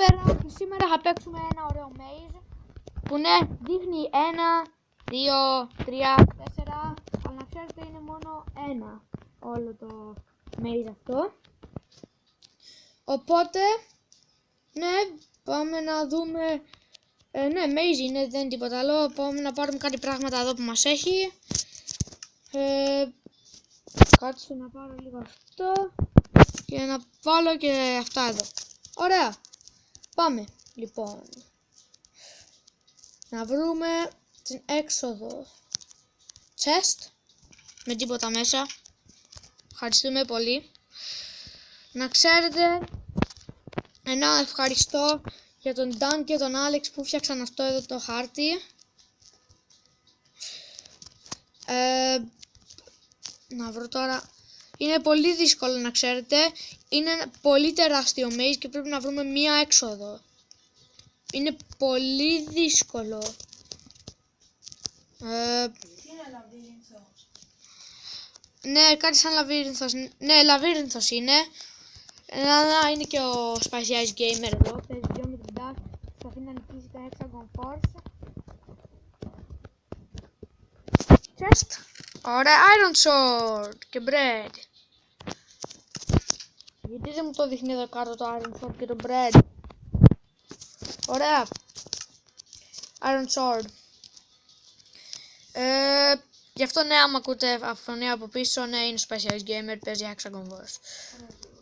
πέρα και σήμερα θα παίξουμε ένα ωραίο maze που ναι, δείχνει 1, 2, 3, 4, αλλά να ξέρετε είναι μόνο ένα όλο το maze αυτό. Οπότε, ναι, πάμε να δούμε, ναι, maze είναι, δεν είναι τίποτα άλλο, πάμε να πάρουμε κάτι πράγματα εδώ που μας έχει. Κάτσε να πάρω λίγο αυτό και να βάλω και αυτά εδώ. Ωραία, πάμε λοιπόν να βρούμε την έξοδο. Chest με τίποτα μέσα. Ευχαριστούμε πολύ. Να ξέρετε, ένα ευχαριστώ για τον Dan και τον Alex που φτιάξαν αυτό εδώ το χάρτη. Να βρω τώρα. Είναι πολύ δύσκολο να ξέρετε. Είναι ένα πολύ τεράστιο maze και πρέπει να βρούμε μία έξοδο. Είναι πολύ δύσκολο. Είναι λαβύρινθος. Ναι, κάτι σαν λαβύρινθος. Ναι, λαβύρινθος είναι. Είναι και ο Spicy Ice Gamer εδώ. Παίζει 2 με την Dash. Προσπαθεί να νικήσει τα Hexagon Force. Chest. Ωραία, Iron Sword και Bread. Γιατί δεν μου το δείχνει εδώ κάτω το Iron Sword και το Bread. Ωραία. Iron Sword. Γι' αυτό ναι, άμα ακούτε φωνή από πίσω, ναι, είναι Spicy Ice Gamer, παίζει Hexagon Force.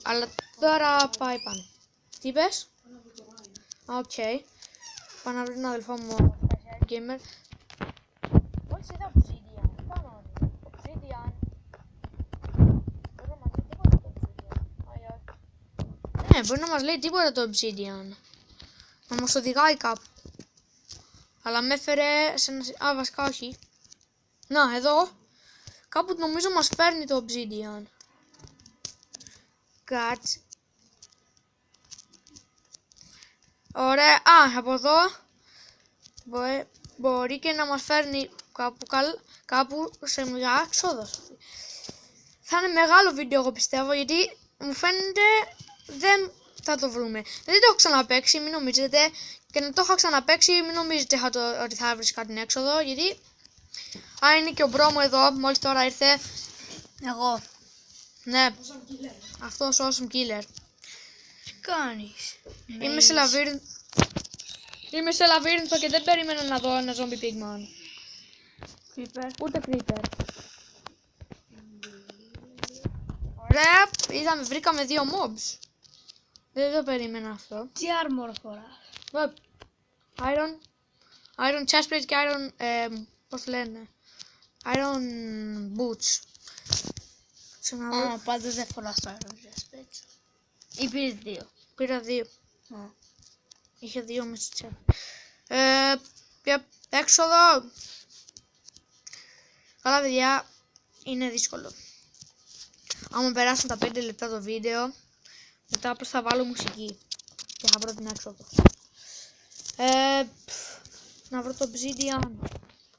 Αλλά τώρα πάει πάνω. Τι είπες? Οκ. Πάω να βρει τον αδελφό μου Spicy Ice Gamer. Μόλις είδα Obsidian. Πάνω Obsidian. Μπορεί να μας λέει τίποτα το Obsidian. Ναι, μπορεί να μας λέει τίποτα το Obsidian. Να μας οδηγάει κάπου. Αλλά με έφερε σε ένα... Α, βασικά όχι. Να, εδώ. Κάπου νομίζω μας φέρνει το Obsidian. Κάτσε. Ωραία. Α, από εδώ. Μπορεί και να μας φέρνει κάπου σε μια έξοδο. Θα είναι μεγάλο βίντεο εγώ πιστεύω, γιατί μου φαίνεται δεν θα το βρούμε. Δεν το έχω ξαναπαίξει, μην νομίζετε. Και να το έχω ξαναπαίξει, μην νομίζετε ότι θα βρει κάτι έξοδο, γιατί... Α, είναι και ο μπρο μου εδώ, μόλις τώρα ήρθε. Εγώ. Ναι. Αυτός ο awesome killer. Τι κάνεις? Είμαι σε λαβύρινθο και δεν περίμενα να δω ένα zombie pigman. Creeper. Ούτε creeper. Ωραία, βρήκαμε 2 mobs. Δεν το περίμενα αυτό. Τι armor φοράς? Iron chestplate και iron, πώς λένε, iron boots. Α, πάντως δεν φοράς το iron chestplate. Ή πήρες 2? Πήρα 2. Α. Είχε 2 μέσα στο τσέπ. Έξοδο. Καλά παιδιά, είναι δύσκολο. Άμα περάσουν τα 5 λεπτά το βίντεο, μετά απλώς θα βάλω μουσική και θα βρω την έξοδο. Να βρω το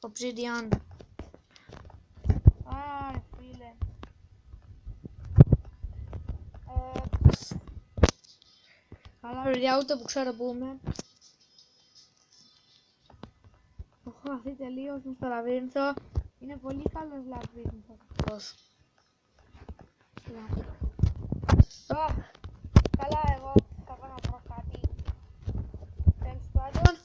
Obsidian. Άρε φίλε. Καλά παιδιά, ούτε που ξέρω που είμαι. Έχω χαθεί τελείως στο λαβύρινθο. Είναι πολύ καλός λαβύρινθος αυτός. Καλά, εγώ θα πάω να βρω κάτι. Τέλος πάντων,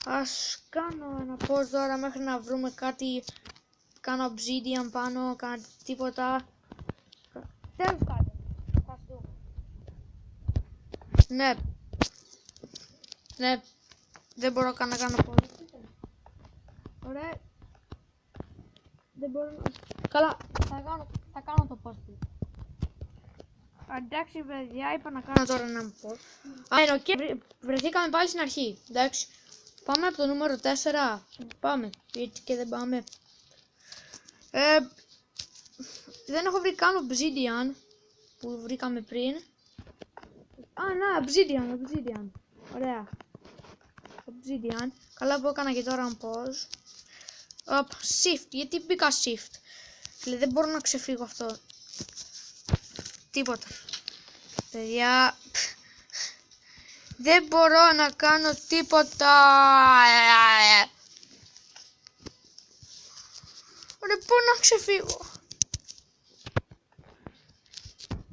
ας κάνω ένα pause τώρα μέχρι να βρούμε κάτι. Κάνω obsidian πάνω, κάνω τίποτα. Τέλος πάντων, θα δούμε. Ναι, δεν μπορώ καν να κάνω pause. Ωραία. Δεν μπορώ να... Καλά, θα κάνω το pause. Εντάξει παιδιά, είπα να κάνω τώρα ένα pause. Α, είναι ok, βρεθήκαμε πάλι στην αρχή. Εντάξει, πάμε από το νούμερο 4. Πάμε, γιατί και δεν πάμε. Δεν έχω βρει καν obsidian που βρήκαμε πριν. Α, να, obsidian. Ωραία. Obsidian. Καλά που έκανα και τώρα pause. Shift, γιατί μπήκα shift. Δηλαδή δεν μπορώ να ξεφύγω αυτό. Τίποτα. Παιδιά, Δεν μπορώ να κάνω τίποτα. Ρε, πού να ξεφύγω.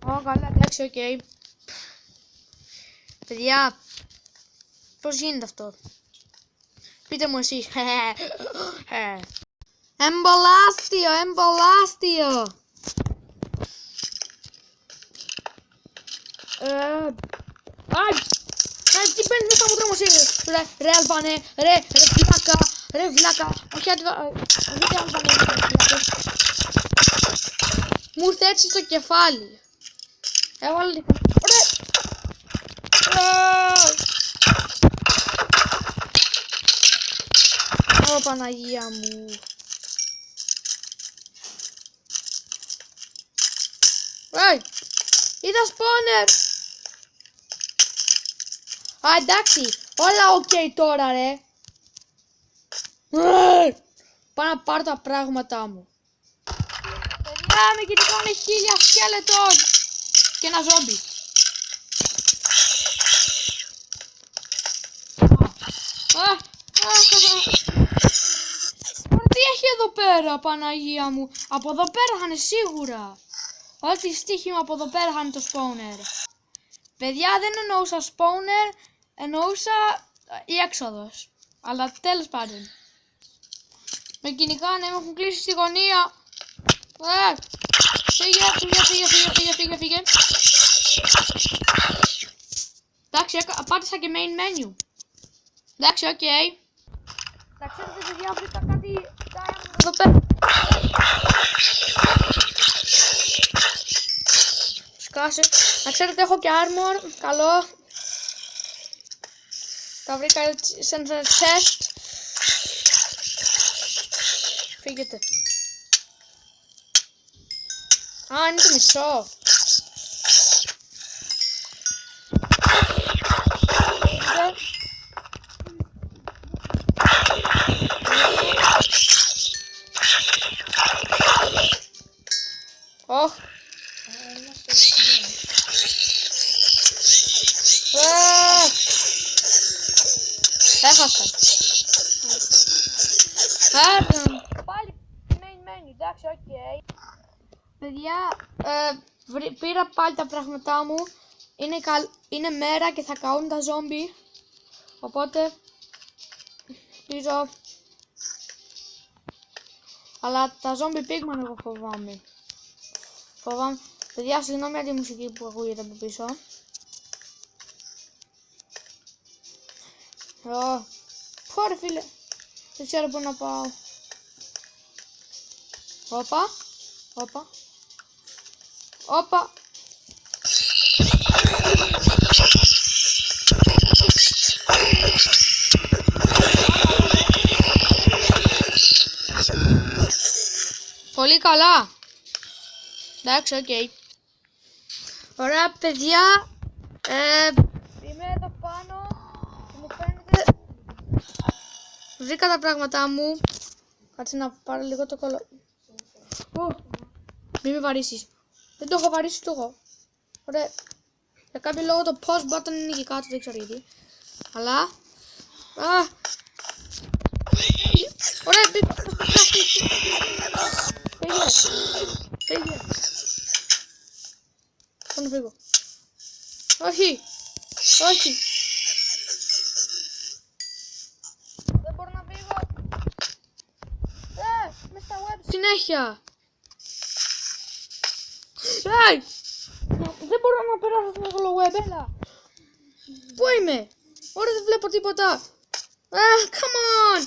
Ω, καλά, εντάξει, οκ. Παιδιά, πώς γίνεται αυτό. Πείτε μου εσείς. Εμπολάστιο, εμπολάστιο. Άι! Τι παίρνεις μέσα μου τρόμος είναι. Ρε Αλβανέ, ρε βλάκα, ρε βλάκα. Όχι Αλβανέ, μου ήρθε έτσι στο κεφάλι. Έβαλα τη Ω Παναγία μου. Είδα σπόνερ. Α, εντάξει, όλα οκ τώρα ρε. Πάω να πάρω τα πράγματά μου. Παιδιά, με κυνηγάνε 1000 σκέλετον. Και ένα ζόμπι. Τι έχει εδώ πέρα, Παναγία μου. Από εδώ πέρα είχαν σίγουρα. Ό,τι στοίχημα από εδώ πέρα είχαν το spawner. Παιδιά, δεν εννοούσα spawner, εννοούσα η έξοδος. Αλλά τέλος πάντων. Με κυνηγάνε, με έχουν κλείσει στη γωνία. Φύγε. Εντάξει, πάτησα και main menu. Εντάξει, οκ. Θα ξέρετε, παιδιά, βρήκα κάτι εδώ πέρα. Σκάσε. Να ξέρετε, έχω και armor. Καλό. Τα βρήκα σε ένα chest. Φύγετε. Α, είναι το μισό. Ωχ. Έχασα. Πάλι main menu, εντάξει, οκ. Παιδιά, πήρα πάλι τα πράγματά μου. Είναι μέρα και θα καούν τα ζόμπι. Οπότε πίσω. Αλλά τα ζόμπι πίγμαν εγώ φοβάμαι. Παιδιά, συγγνώμη για τη μουσική που ακούγεται από πίσω. Πω ρε φίλε. Δεν ξέρω πού να πάω. Όπα. Πολύ καλά. Εντάξει, οκ. Ωραία, παιδιά. Είμαι εδώ πάνω. Και μου φαίνεται. Βρήκα τα πράγματά μου. Κάτσε να πάρω λίγο το κολό. Μην με βαρύσεις. Δεν το έχω βαρύσει το εγώ. Ωραία. Για κάποιο λόγο το pause button είναι εκεί κάτω, δεν ξέρω γιατί. Αλλά. Ωραία, μπήκα. Φύγε. Πώς να φύγω. Όχι. Δεν μπορώ να φύγω. Μες στα web συνέχεια. Δεν μπορώ να περάσω στο web, έλα. Πού είμαι. Ωραία, δεν βλέπω τίποτα. Come on.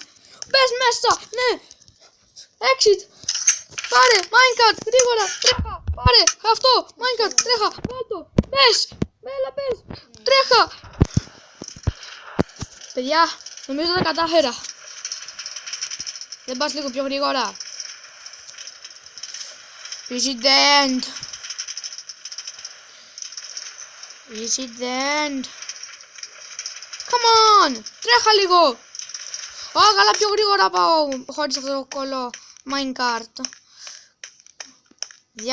Μπες μέσα, ναι. Exit. Πάρε, minecart, γρήγορα, τρέχα. Πάρε, αυτό, minecart, τρέχα. Βάλτο, μπες. Έλα, μπες. Τρέχα. Παιδιά, νομίζω τα κατάφερα. Δεν πας λίγο πιο γρήγορα. Is it the end? Come on! Τρέχα λίγο! Καλά, πιο γρήγορα πάω χωρίς αυτό το κόλλο minecart.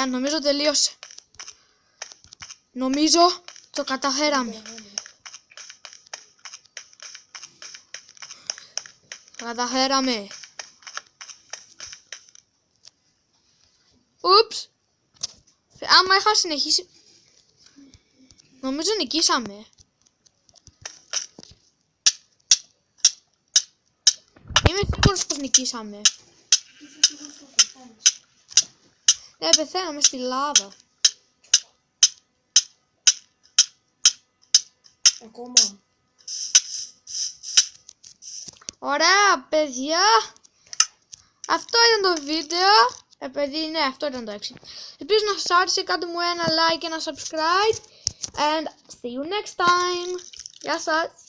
Νομίζω τελείωσε. Νομίζω το καταφέραμε. Τα καταφέραμε. Ούψ. Άμα είχα συνεχίσει... Νομίζω νικήσαμε. Είμαι σίγουρος πως νικήσαμε. Πεθαίναμε στη λάβα. Ακόμα. Ωραία παιδιά. Αυτό ήταν το βίντεο. Παιδί, ναι, αυτό ήταν το 6. Ελπίζω να σας άρεσε. Κάντε μου ένα like και ένα subscribe. And see you next time. Γεια σας.